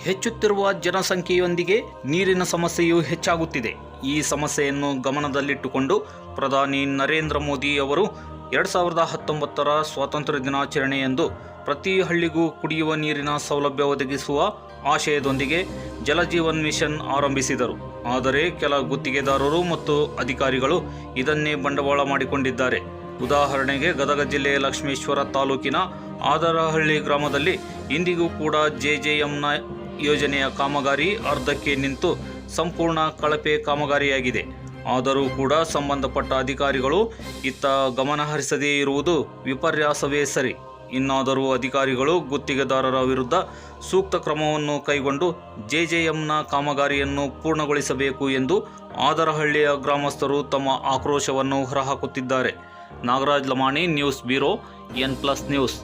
ಹೆಚ್ಚುತ್ತಿರುವ ಜನಸಂಖ್ಯೆಯೊಂದಿಗೆ ನೀರಿನ ಸಮಸ್ಯೆಯೂ ಹೆಚ್ಚಾಗುತ್ತಿದೆ. ಈ ಸಮಸ್ಯೆಯನ್ನು ಗಮನದಲ್ಲಿಟ್ಟುಕೊಂಡು ಪ್ರಧಾನಿ ನರೇಂದ್ರ ಮೋದಿ ಅವರು 2019ರ ಸ್ವಾತಂತ್ರ್ಯ ದಿನಾಚರಣೆಯಂದು ಪ್ರತಿ ಹಳ್ಳಿಗೂ ಕುಡಿಯುವ ನೀರಿನ ಸೌಲಭ್ಯ ಒದಗಿಸುವ ಆಶಯದೊಂದಿಗೆ ಜಲಜೀವನ್ ಮಿಷನ್ ಆರಂಭಿಸಿದರು. ಆದರೆ ಕೆಲ ಗುತ್ತಿಗೆದಾರರು ಮತ್ತು ಅಧಿಕಾರಿಗಳು ಇದನ್ನೇ ಬಂಡವಾಳ ಮಾಡಿಕೊಂಡಿದ್ದಾರೆ. ಉದಾಹರಣೆಗೆ ಗದಗ ಜಿಲ್ಲೆಯ ಲಕ್ಷ್ಮೇಶ್ವರ ತಾಲೂಕಿನ ಆದರಹಳ್ಳಿ ಗ್ರಾಮದಲ್ಲಿ ಇಂದಿಗೂ ಕೂಡ ಜೆಜೆಎಂನ ಯೋಜನೆಯ ಕಾಮಗಾರಿ ಅರ್ಧಕ್ಕೆ ನಿಂತು ಸಂಪೂರ್ಣ ಕಳಪೆ ಕಾಮಗಾರಿಯಾಗಿದೆ. ಆದರೂ ಕೂಡ ಸಂಬಂಧಪಟ್ಟ ಅಧಿಕಾರಿಗಳು ಇತ್ತ ಗಮನಹರಿಸದೇ ಇರುವುದು ವಿಪರ್ಯಾಸವೇ ಸರಿ. ಇನ್ನಾದರೂ ಅಧಿಕಾರಿಗಳು ಗುತ್ತಿಗೆದಾರರ ವಿರುದ್ಧ ಸೂಕ್ತ ಕ್ರಮವನ್ನು ಕೈಗೊಂಡು ಜೆಜೆಎಂನ ಕಾಮಗಾರಿಯನ್ನು ಪೂರ್ಣಗೊಳಿಸಬೇಕು ಎಂದು ಆದರಹಳ್ಳಿಯ ಗ್ರಾಮಸ್ಥರು ತಮ್ಮ ಆಕ್ರೋಶವನ್ನು ಹೊರಹಾಕುತ್ತಿದ್ದಾರೆ. Nagaraj Lamani, news bureau, N+ news.